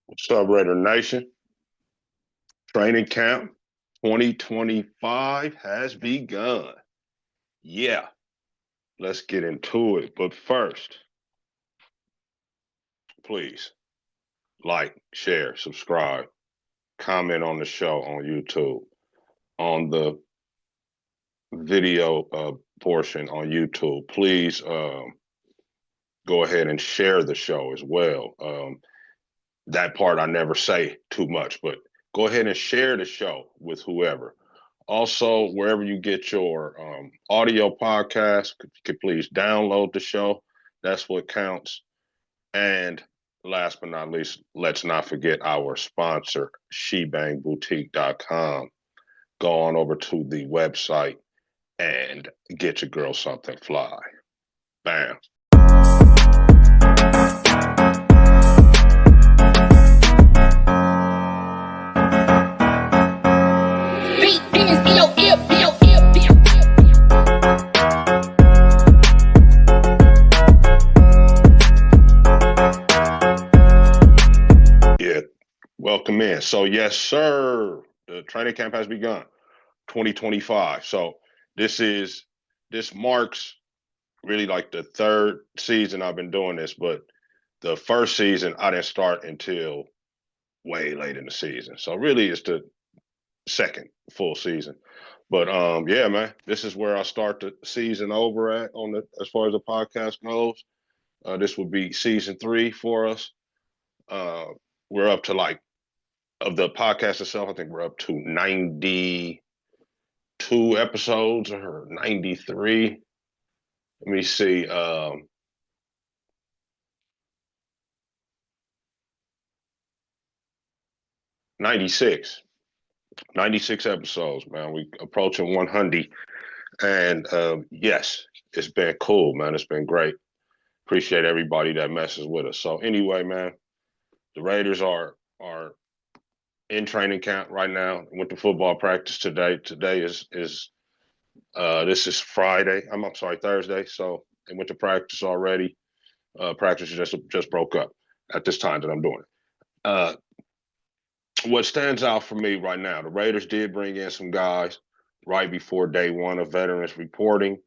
What's up, Raider Nation? Training camp 2025 has begun. Yeah, let's get into it. But first, please like, share, subscribe, comment on the show on YouTube, on the video portion on YouTube. Please go ahead and share the show as well. That part I never say too much, but go ahead and share the show with whoever. Also, wherever you get your audio podcast, you could please download the show. That's what counts. And last but not least, let's not forget our sponsor, shebangboutique.com. Go on over to the website and get your girl something fly. Bam. Yeah, welcome in. So, yes, sir, the training camp has begun, 2025. So, this marks really like the third season I've been doing this, but the first season I didn't start until way late in the season. So really it's the second full season. But yeah, man, this is where I start the season over at on the as far as the podcast goes. This would be season 3 for us. Uh we're up to like of the podcast itself, I think we're up to 92 episodes or 93. Let me see. 96. 96 episodes, man. We approaching 100. And yes, it's been cool, man. It's been great. Appreciate everybody that messes with us. So anyway, man, the Raiders are in training camp right now. Went to football practice today. Today is this is Friday. I'm sorry, Thursday. So they went to practice already. Practice just broke up at this time that I'm doing it. What stands out for me right now, the Raiders did bring in some guys right before day one of veterans reporting.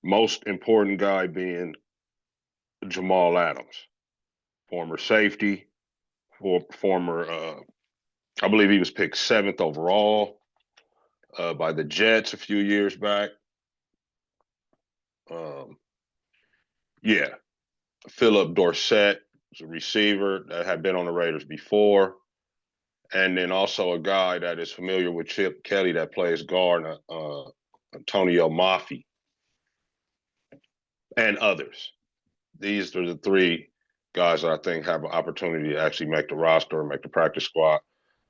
Most important guy being Jamal Adams, former safety, former, I believe he was picked 7th overall by the Jets a few years back. Um, yeah, Philip Dorsett was a receiver that had been on the Raiders before. And then also a guy that is familiar with Chip Kelly that plays guard, Antonio Mafi, and others. These are the 3 guys that I think have an opportunity to actually make the roster and make the practice squad.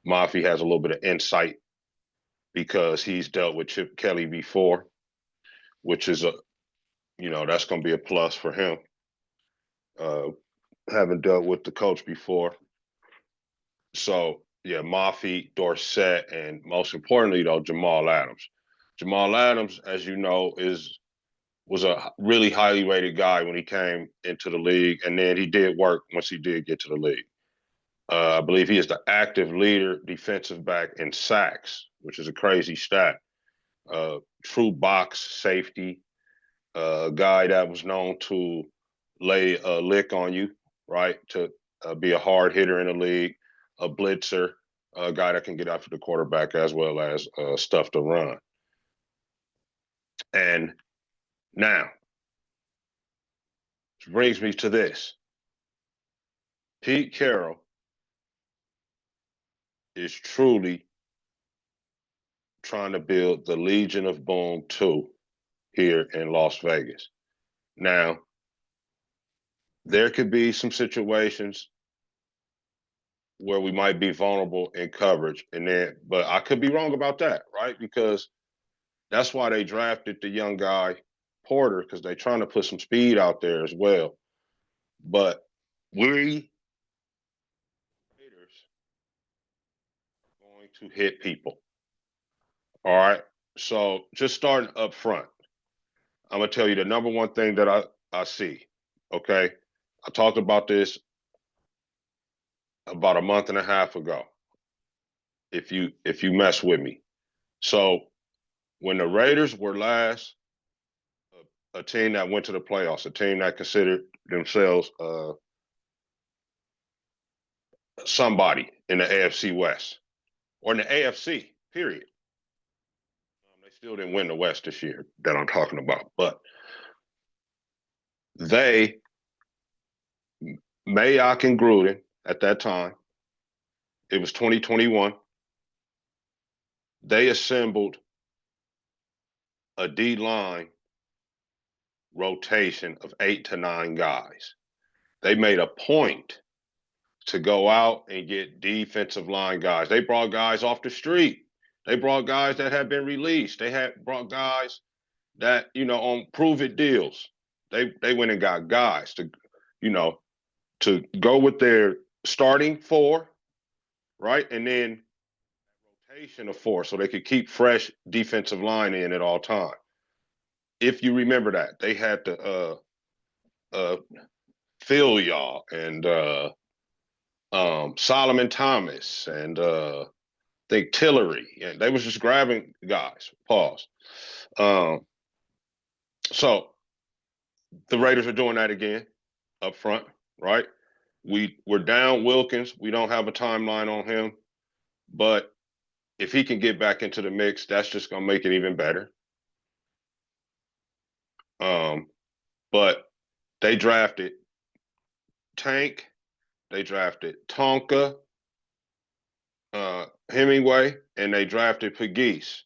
Mafi has a little bit of insight because he's dealt with Chip Kelly before, which is that's going to be a plus for him. Having dealt with the coach before. So yeah, Mafi, Dorsett, and most importantly though, Jamal Adams. Jamal Adams, as you know, was a really highly rated guy when he came into the league, and then he did work once he did get to the league. I believe he is the active leader defensive back in sacks, which is a crazy stat. True box safety, a guy that was known to lay a lick on you, right? To be a hard hitter in the league, a blitzer, a guy that can get after the quarterback as well as stuff to run. And now, which brings me to this. Pete Carroll is truly trying to build the Legion of Boom 2 here in Las Vegas. Now, there could be some situations where we might be vulnerable in coverage, but I could be wrong about that, right? Because that's why they drafted the young guy Porter, because they're trying to put some speed out there as well. But we Raiders are going to hit people. All right. So just starting up front, I'm gonna tell you the number one thing that I see. Okay. I talked about this about a month and a half ago. If you mess with me, so when the Raiders were last a team that went to the playoffs, a team that considered themselves somebody in the AFC West or in the AFC, period. They still didn't win the West this year that I'm talking about, but they, Mayock and Gruden at that time, it was 2021, they assembled a D line rotation of 8 to 9 guys. They made a point to go out and get defensive line guys. They brought guys off the street. They brought guys that had been released. They had brought guys that, on prove it deals. They went and got guys you know, to go with their starting four, right? And then rotation of four so they could keep fresh defensive line in at all time. If you remember that, they had to Phil Yaw and Solomon Thomas and I think Tillery. And they was just grabbing guys. Pause. So the Raiders are doing that again up front, right? We're down Wilkins. We don't have a timeline on him, but if he can get back into the mix, that's just gonna make it even better. But they drafted Tank, they drafted Tonka, Hemingway, and they drafted Pegues,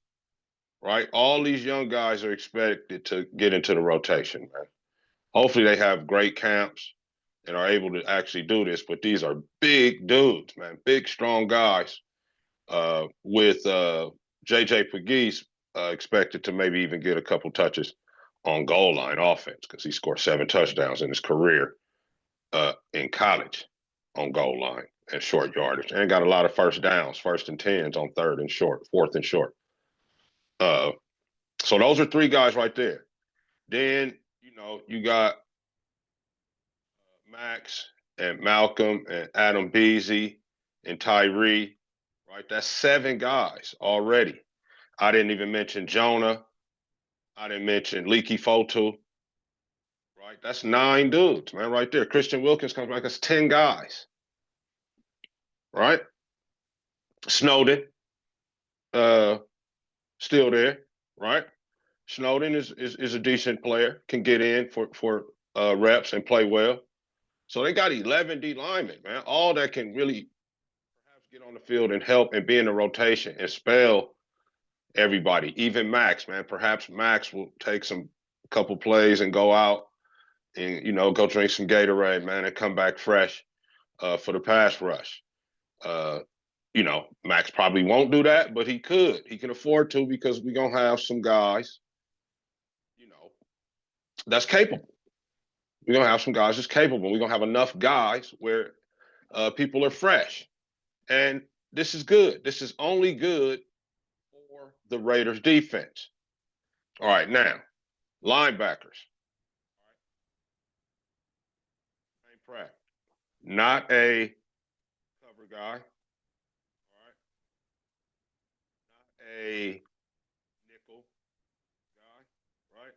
right? All these young guys are expected to get into the rotation, man. Hopefully they have great camps and are able to actually do this, but these are big dudes, man, big, strong guys with J.J. Pegues expected to maybe even get a couple touches on goal line offense because he scored 7 touchdowns in his career in college on goal line and short yardage, and got a lot of first downs, 1st and 10s on 3rd and short, 4th and short. So those are 3 guys right there. Then you got Max and Malcolm and Adam Beasy and Tyree, right? That's 7 guys already. I didn't even mention Jonah. I didn't mention Leaky Fotu, right? That's 9 dudes, man, right there. Christian Wilkins comes back. That's 10 guys, right? Snowden, still there, right? Snowden is a decent player, can get in for reps and play well. So they got 11 D linemen, man, all that can really perhaps get on the field and help and be in the rotation and spell everybody. Even Max, man, perhaps Max will take some couple plays and go out and go drink some Gatorade, man, and come back fresh for the pass rush. Max probably won't do that, but he could. He can afford to because we're gonna have some guys, that's capable. We're gonna have some guys that's capable. We're gonna have enough guys where people are fresh. And this is good. This is only good for the Raiders defense. All right, now, linebackers. Pratt, not a cover guy. All right, not a nickel guy. Right,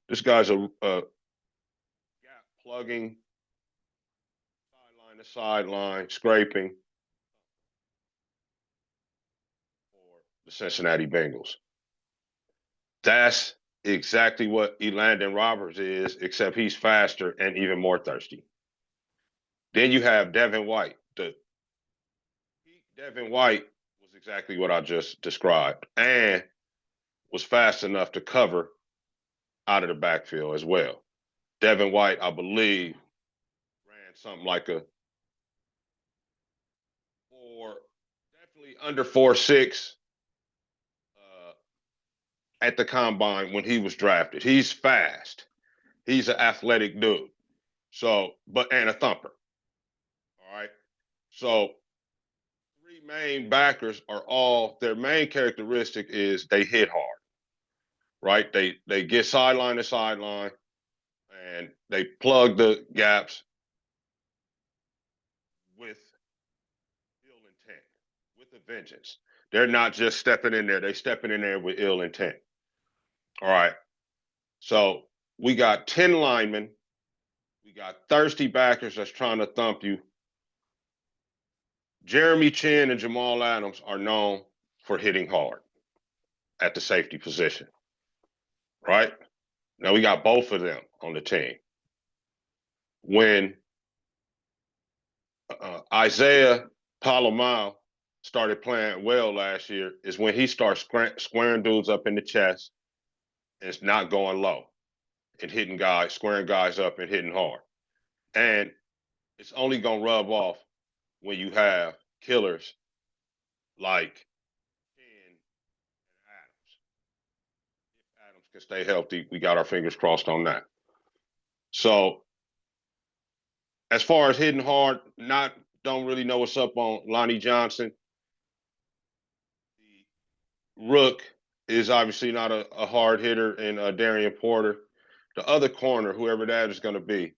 this guy's a gap plugging, sideline to sideline, scraping for the Cincinnati Bengals. That's exactly what Elandon Roberts is, except he's faster and even more thirsty. Then you have Devin White. Devin White was exactly what I just described and was fast enough to cover out of the backfield as well. Devin White, I believe, ran something like a definitely under 4.6 at the combine when he was drafted. He's fast. He's an athletic dude. So, and a thumper. All right. So 3 main backers are all, their main characteristic is they hit hard. Right? They get sideline to sideline and they plug the gaps with intent, with a vengeance. They're not just stepping in there; they stepping in there with ill intent. All right. So we got 10 linemen. We got thirsty backers that's trying to thump you. Jeremy Chin and Jamal Adams are known for hitting hard at the safety position, right? Now we got both of them on the team. When Isaiah Palomar started playing well last year is when he starts squaring dudes up in the chest and it's not going low and hitting guys, squaring guys up and hitting hard. And it's only going to rub off when you have killers like Ken and Adams. If Adams can stay healthy, we got our fingers crossed on that. So as far as hitting hard, don't really know what's up on Lonnie Johnson. The Rook is obviously not a hard hitter, and Darian Porter. The other corner, whoever that is going to be,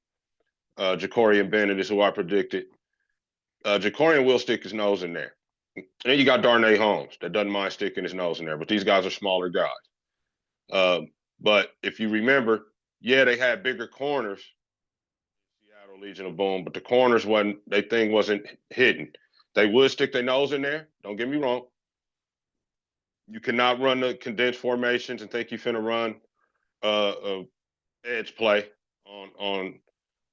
Jacorian Bennett is who I predicted. Jacorian will stick his nose in there. And you got Darnay Holmes that doesn't mind sticking his nose in there, but these guys are smaller guys. But if you remember, yeah, they had bigger corners, Seattle Legion of Boom, but the corners wasn't hidden. They would stick their nose in there. Don't get me wrong. You cannot run the condensed formations and think you're finna run edge play on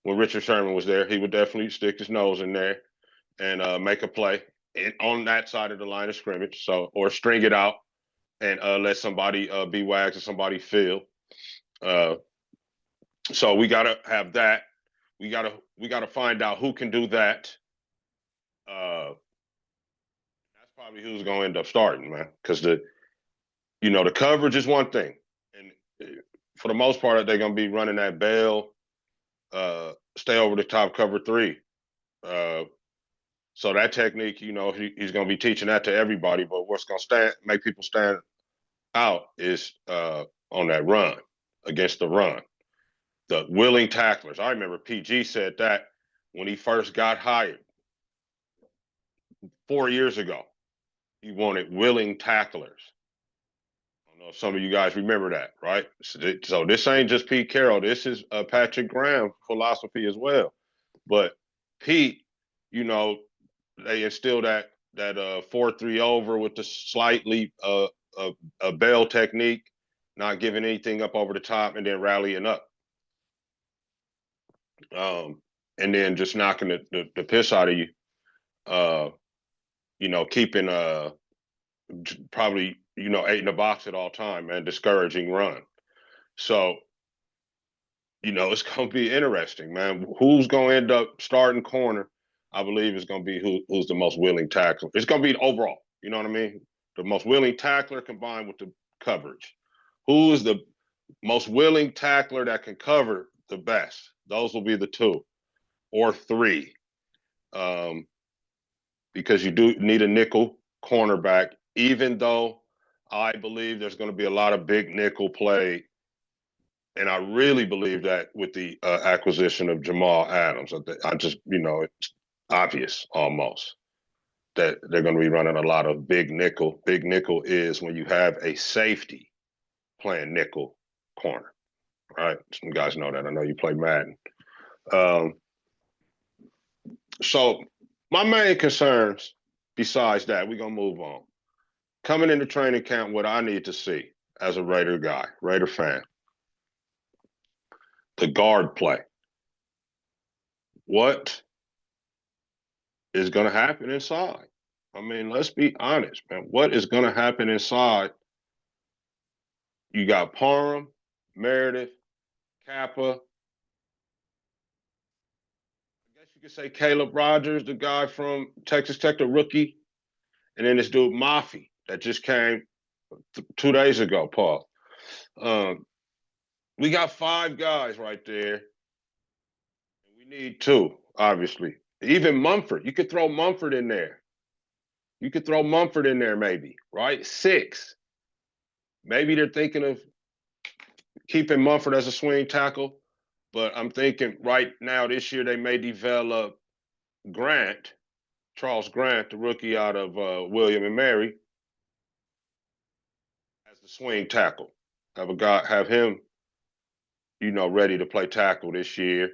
when Richard Sherman was there. He would definitely stick his nose in there and make a play on that side of the line of scrimmage. So or string it out and let somebody be wags or somebody fill. So we gotta have that. We gotta find out who can do that. That's probably who's gonna end up starting, man. Because the coverage is one thing, and for the most part, they're gonna be running that bail, stay over the top, cover three. So that technique, he's gonna be teaching that to everybody. But what's gonna make people stand out is on that run, against the run. The willing tacklers. I remember PG said that when he first got hired 4 years ago. He wanted willing tacklers. I don't know if some of you guys remember that, right? So this ain't just Pete Carroll. This is Patrick Graham philosophy as well. But Pete, they instilled that 4-3 over with the slightly a bail technique, not giving anything up over the top, and then rallying up. And then just knocking the piss out of you. Keeping probably 8 in the box at all time, man, discouraging run. So it's going to be interesting, man. Who's going to end up starting corner? I believe is going to be who's the most willing tackler. It's going to be overall. You know what I mean? The most willing tackler combined with the coverage. Who is the most willing tackler that can cover the best? Those will be the 2 or 3. Because you do need a nickel cornerback, even though I believe there's going to be a lot of big nickel play. And I really believe that with the acquisition of Jamal Adams, I just, it's obvious almost that they're going to be running a lot of big nickel. Big nickel is when you have a safety playing nickel corner, right? Some guys know that. I know you play Madden. So my main concerns, besides that, we're going to move on. Coming into training camp, what I need to see as a Raider guy, Raider fan, the guard play. What is going to happen inside? I mean, let's be honest, man. What is going to happen inside? You got Parham, Meredith, Kappa. I guess you could say Caleb Rogers, the guy from Texas Tech, the rookie. And then this dude, Mafi, that just came 2 days ago, Paul. We got 5 guys right there. We need 2, obviously. Even Mumford. You could throw Mumford in there. You could throw Mumford in there maybe, right? 6. Maybe they're thinking of keeping Mumford as a swing tackle, but I'm thinking right now this year they may develop Grant Charles Grant, the rookie out of William and Mary, as the swing tackle. Have him, ready to play tackle this year,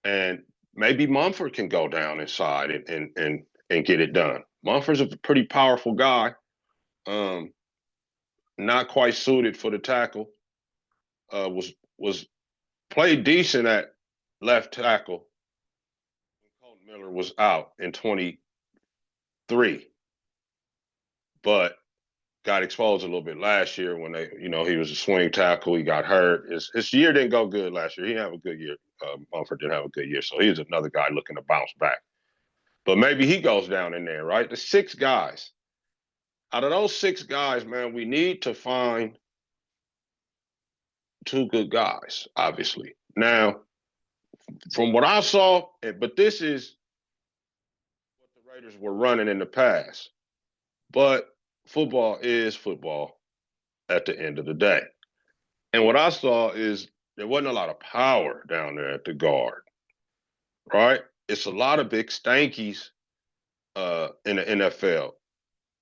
and maybe Mumford can go down inside and get it done. Mumford's a pretty powerful guy. Not quite suited for the tackle. Was played decent at left tackle when Colton Miller was out in 23, but got exposed a little bit last year when he was a swing tackle. He got hurt. His year didn't go good last year. He didn't have a good year. Mumford didn't have a good year, so he's another guy looking to bounce back. But maybe he goes down in there, right? The 6 guys. Out of those 6 guys, man, we need to find 2 good guys, obviously. Now, from what I saw, but this is what the Raiders were running in the past. But football is football at the end of the day. And what I saw is there wasn't a lot of power down there at the guard, right? It's a lot of big stankies in the NFL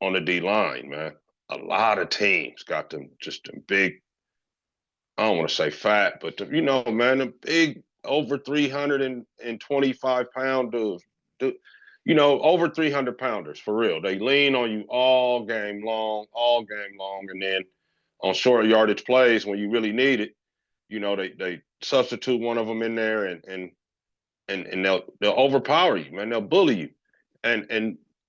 on the D line, man. A lot of teams got them big. I don't want to say fat, but man, the big over 325 pound dudes, over 300 pounders for real. They lean on you all game long, and then on short yardage plays when you really need it, they substitute one of them in there and they'll overpower you, man. They'll bully you, and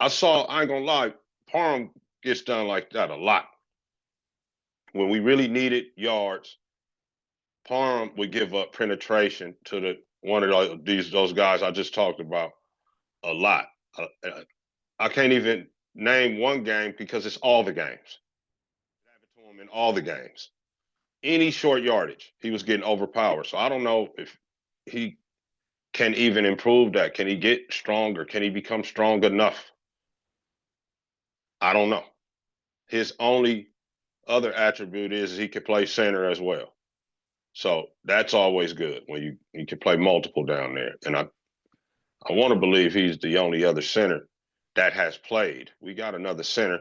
I ain't gonna lie, Parham gets done like that a lot. When we really needed yards, Parham would give up penetration to one of those guys I just talked about a lot. I can't even name one game because it's all the games. It happened to him in all the games. Any short yardage, he was getting overpowered. So I don't know if he can even improve that. Can he get stronger? Can he become strong enough? I don't know. His only other attribute is he can play center as well. So that's always good when you can play multiple down there. And I want to believe he's the only other center that has played. We got another center,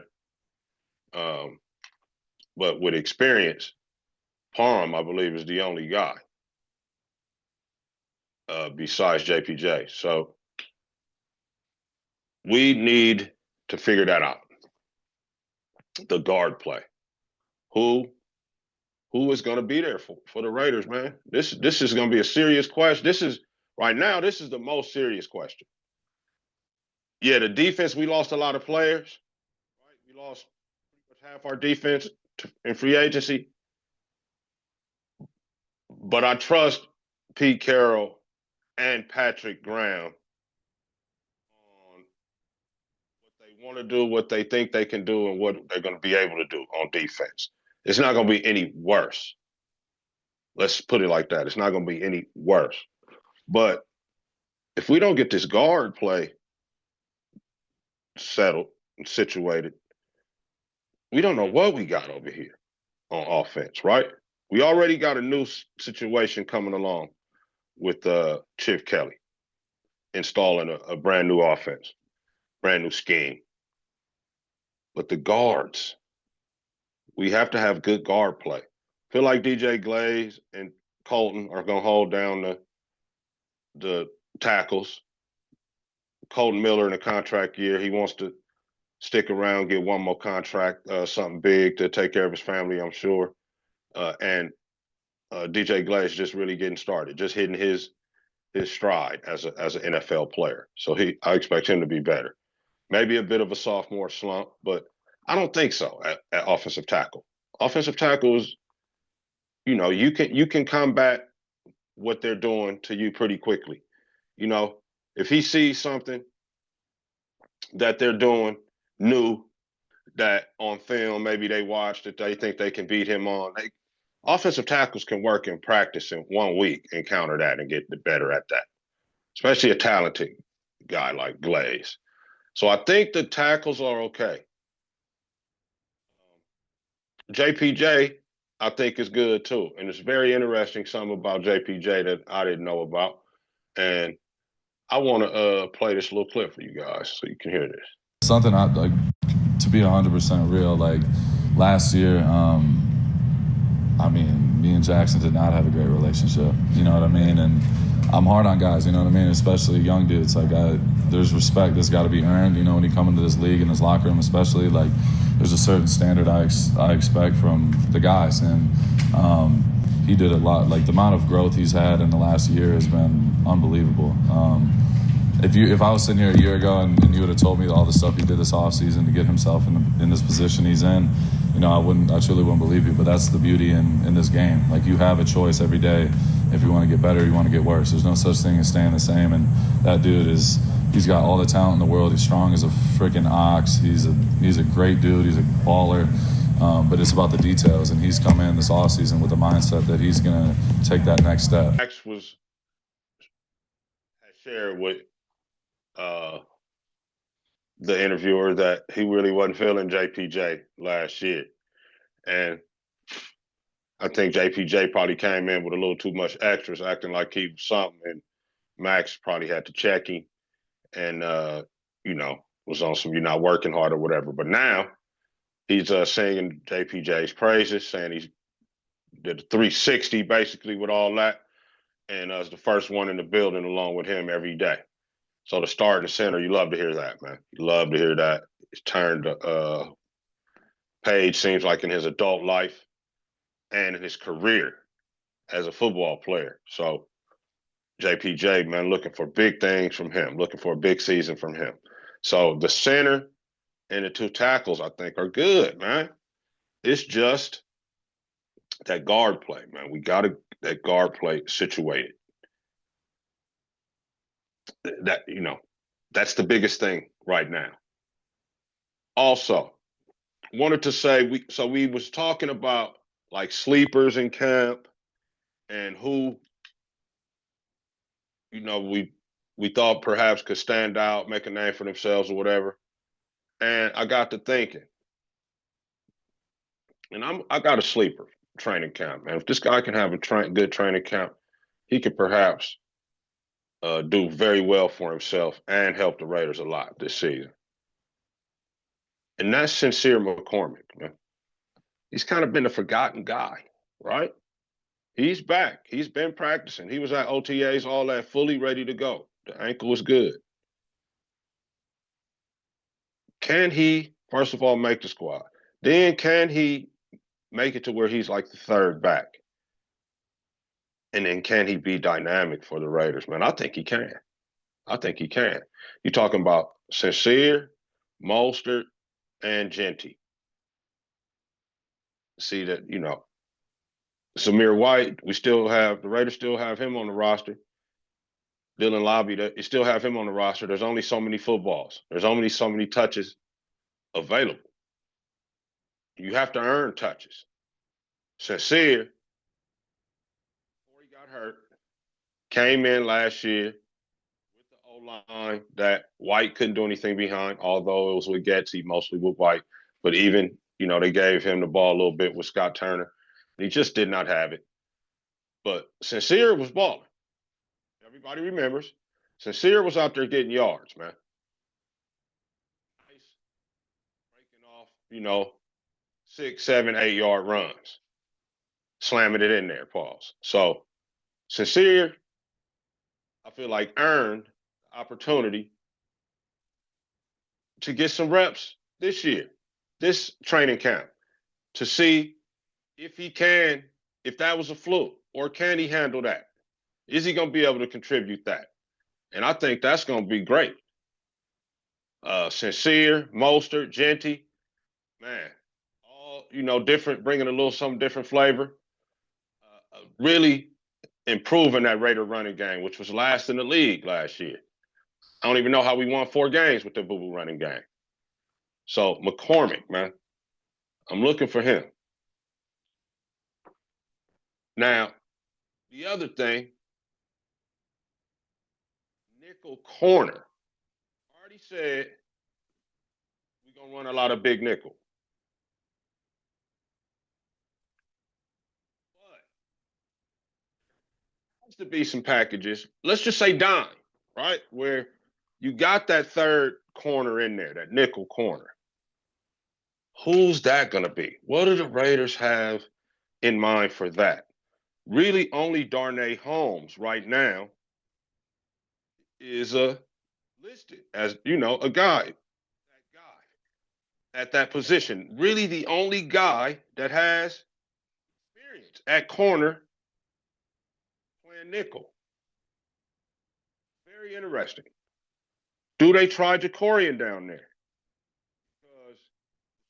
but with experience, Parham, I believe, is the only guy besides JPJ. So we need to figure that out. The guard play. Who is going to be there for the Raiders, man? This is going to be a serious question. This is the most serious question. Yeah, the defense, we lost a lot of players. Right? We lost pretty much half our defense in free agency. But I trust Pete Carroll and Patrick Graham on what they want to do, what they think they can do, and what they're going to be able to do on defense. It's not going to be any worse. Let's put it like that. It's not going to be any worse. But if we don't get this guard play settled and situated, we don't know what we got over here on offense, right? We already got a new situation coming along with Chip Kelly installing a brand new offense, brand new scheme. But the guards, we have to have good guard play. Feel like DJ Glaze and Colton are going to hold down the tackles. Colton Miller in a contract year, he wants to stick around, get one more contract, something big to take care of his family, I'm sure. And DJ Glaze just really getting started, just hitting his stride as an NFL player. So I expect him to be better. Maybe a bit of a sophomore slump, but I don't think so at offensive tackle. Offensive tackles, you can combat what they're doing to you pretty quickly. If he sees something that they're doing new that on film, maybe they watched that they think they can beat him on. Offensive tackles can work in practice in 1 week and counter that and get better at that, especially a talented guy like Glaze. So I think the tackles are okay. JPJ, I think, is good too. And it's very interesting something about JPJ that I didn't know about. And I want to play this little clip for you guys so you can hear this. Something I like to be 100% real. Like last year, I mean, me and Jackson did not have a great relationship. You know what I mean? And I'm hard on guys. You know what I mean? Especially young dudes. Like there's respect that's got to be earned. You know, when you come into this league in this locker room, especially like there's a certain standard I expect from the guys, and he did a lot. Like the amount of growth he's had in the last year has been unbelievable. If I was sitting here a year ago and you would have told me all the stuff he did this offseason to get himself in this position he's in, you know, I truly wouldn't believe you. But that's the beauty in this game. Like you have a choice every day. If you want to get better, you want to get worse. There's no such thing as staying the same. And that dude he's got all the talent in the world. He's strong as a freaking ox. He's a great dude. He's a baller. But it's about the details. And he's come in this offseason with the mindset that he's going to take that next step. Max had shared with the interviewer that he really wasn't feeling JPJ last year. And I think JPJ probably came in with a little too much extras, acting like he was something. And Max probably had to check him and, you know, was on some, you're not working hard or whatever. But now he's singing JPJ's praises, saying he's did a 360 basically with all that. And is the first one in the building along with him every day. So the starting center, you love to hear that, man. You love to hear that. It's turned page, seems like, in his adult life and in his career as a football player. So JPJ, man, looking for big things from him, looking for a big season from him. So the center and the two tackles, I think, are good, man. It's just that guard play, man. We got to that guard play situated. That, you know, that's the biggest thing right now. Also, wanted to say we was talking about like sleepers in camp and who, you know, we thought perhaps could stand out, make a name for themselves or whatever. And I got to thinking, and I got a sleeper training camp, man. If this guy can have a good training camp, he could perhaps do very well for himself and help the Raiders a lot this season. And that's Sincere McCormick, man. He's kind of been a forgotten guy, right? He's back. He's been practicing. He was at OTAs, all that, fully ready to go. The ankle was good. Can he, first of all, make the squad? Then can he make it to where he's like the third back? And then can he be dynamic for the Raiders, man? I think he can. I think he can. You're talking about Sincere, Mostert, and Genty. See that, you know, Samir White, the Raiders still have him on the roster. Dylan Lobby, you still have him on the roster. There's only so many footballs. There's only so many touches available. You have to earn touches. Sincere, before he got hurt, came in last year with the O-line that White couldn't do anything behind, although it was with Getsy, mostly with White. But even, you know, they gave him the ball a little bit with Scott Turner. He just did not have it. But Sincere was balling. Everybody remembers. Sincere was out there getting yards, man. Nice, breaking off, you know, 6, 7, 8 yard runs, slamming it in there, pause. So Sincere, I feel like, earned the opportunity to get some reps this year, this training camp, to see if he can, if that was a fluke, or can he handle that? Is he going to be able to contribute that? And I think that's going to be great. Sincere, Mostert, Genty, man, all, you know, different, bringing a little something different flavor. Really improving that Raider running game, which was last in the league last year. I don't even know how we won 4 games with the boo-boo running game. So McCormick, man, I'm looking for him. Now, the other thing, nickel corner. I already said we're going to run a lot of big nickel. But there has to be some packages. Let's just say dime. right? Where you got that third corner in there, that nickel corner. Who's that going to be? What do the Raiders have in mind for that? Really, only Darnay Holmes right now is listed as, a guy at that position. Really, the only guy that has experience at corner playing nickel. Very interesting. Do they try Jacorian down there? Because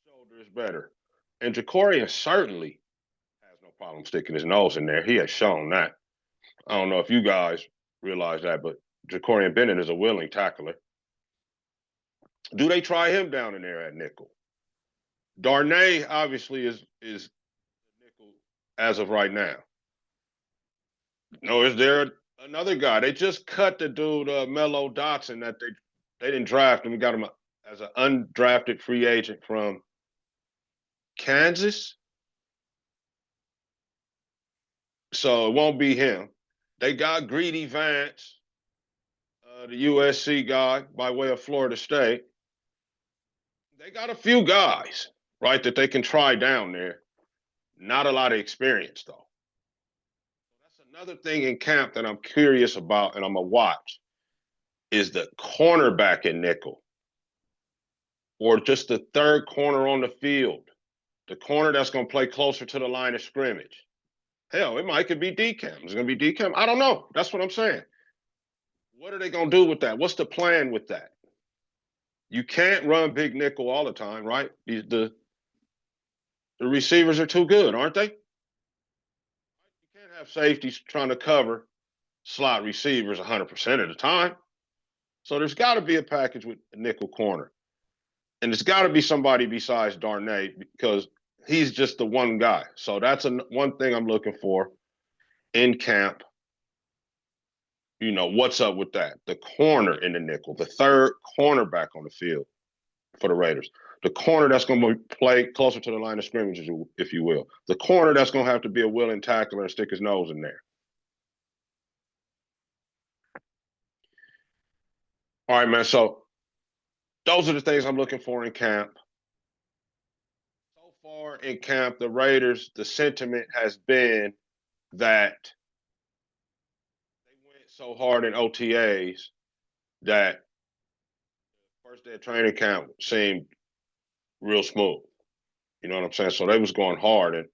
the shoulder is better. And Jacorian certainly has no problem sticking his nose in there. He has shown that. I don't know if you guys realize that, but Jacorian Bennett is a willing tackler. Do they try him down in there at nickel? Darnay obviously is nickel as of right now. No, is there another guy? They just cut the dude Mello Dotson that they didn't draft him. We got him as an undrafted free agent from Kansas. So it won't be him. They got Greedy Vance, the USC guy by way of Florida State. They got a few guys, right, that they can try down there. Not a lot of experience, though. That's another thing in camp that I'm curious about and I'm going to watch is the cornerback in nickel or just the third corner on the field, the corner that's going to play closer to the line of scrimmage. Hell, could be DCAM. It's going to be DCAM. I don't know. That's what I'm saying. What are they going to do with that? What's the plan with that? You can't run big nickel all the time, right? The receivers are too good, aren't they? You can't have safeties trying to cover slot receivers 100% of the time. So there's got to be a package with a nickel corner. And it's got to be somebody besides Darnay because he's just the one guy. So that's one thing I'm looking for in camp. What's up with that? The corner in the nickel, the third cornerback on the field for the Raiders. The corner that's going to play closer to the line of scrimmage, if you will. The corner that's going to have to be a willing tackler and stick his nose in there. All right, man. So those are the things I'm looking for in camp. So far in camp, the Raiders, the sentiment has been that they went so hard in OTAs that first day of training camp seemed real smooth. You know what I'm saying? So they was going hard in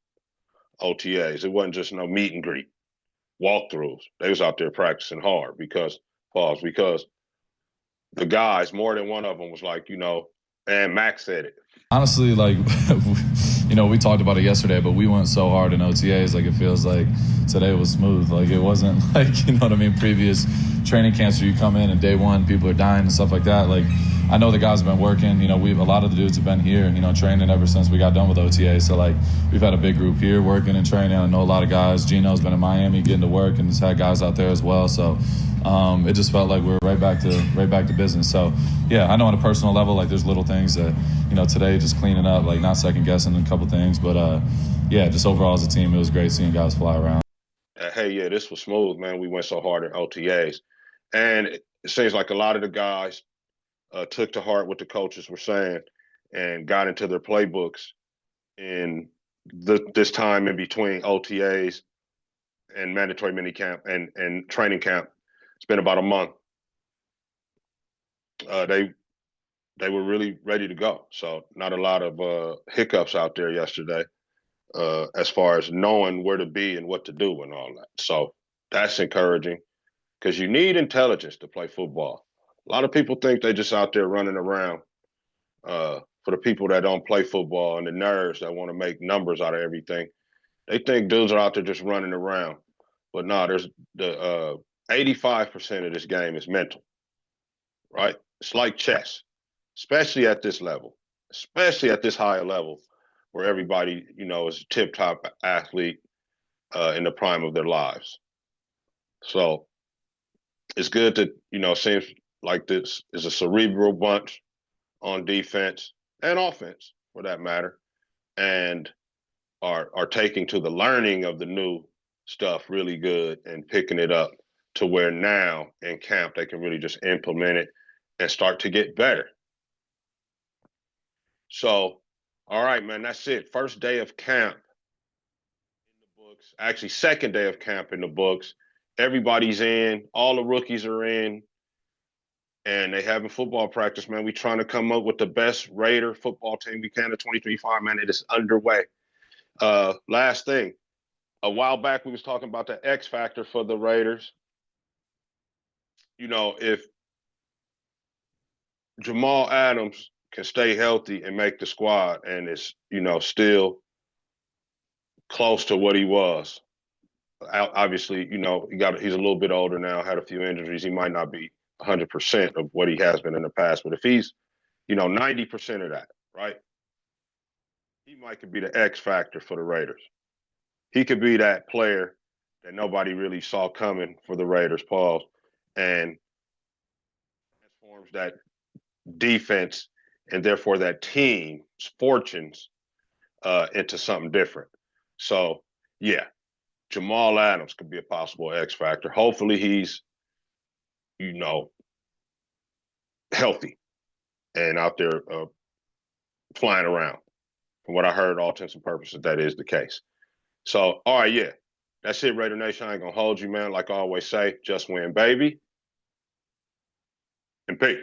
OTAs. It wasn't just no meet and greet, walkthroughs. They was out there practicing hard because the guys, more than one of them was like, and Max said it. Honestly, like, we talked about it yesterday, but we went so hard in OTAs. Like, it feels like today was smooth. Like, it wasn't like, previous training camps where you come in and day one, people are dying and stuff like that. Like, I know the guys have been working. A lot of the dudes have been here, training ever since we got done with OTA. So, like, we've had a big group here working and training. I know a lot of guys. Gino's been in Miami getting to work and has had guys out there as well. So, it just felt like we were right back to business. So, yeah, I know on a personal level, like, there's little things that, today just cleaning up, like, not second guessing a couple things. But, yeah, just overall as a team, it was great seeing guys fly around. Hey, yeah, this was smooth, man. We went so hard in OTAs. And it seems like a lot of the guys took to heart what the coaches were saying and got into their playbooks in this time in between OTAs and mandatory minicamp and training camp. It's been about a month. They were really ready to go. So not a lot of hiccups out there yesterday as far as knowing where to be and what to do and all that. So that's encouraging because you need intelligence to play football. A lot of people think they're just out there running around. For the people that don't play football and the nerds that want to make numbers out of everything, they think dudes are out there just running around. But no, there's the 85% of this game is mental, right? It's like chess, especially at this level, especially at this higher level where everybody, is a tip-top athlete in the prime of their lives. So it's good that, it seems like this is a cerebral bunch on defense and offense for that matter, and are taking to the learning of the new stuff really good and picking it up to where now in camp they can really just implement it and start to get better. So, all right, man, that's it. First day of camp in the books. Actually, second day of camp in the books. Everybody's in. All the rookies are in, and they having football practice. Man, we trying to come up with the best Raider football team we can in 2025. Man, it is underway. Last thing, a while back we was talking about the X factor for the Raiders. You know, if Jamal Adams can stay healthy and make the squad and is, you know, still close to what he was. Obviously, you know, he's a little bit older now, had a few injuries. He might not be 100% of what he has been in the past, but if he's, you know, 90% of that, right? He might could be the X factor for the Raiders. He could be that player that nobody really saw coming for the Raiders, Paul, and transforms that defense and therefore that team's fortunes into something different. So, yeah, Jamal Adams could be a possible X factor. Hopefully, he's, you know, healthy and out there flying around. From what I heard, all intents and purposes, that is the case. So, all right, yeah, that's it, Raider Nation. I ain't gonna hold you, man. Like I always say, just win, baby, and peace.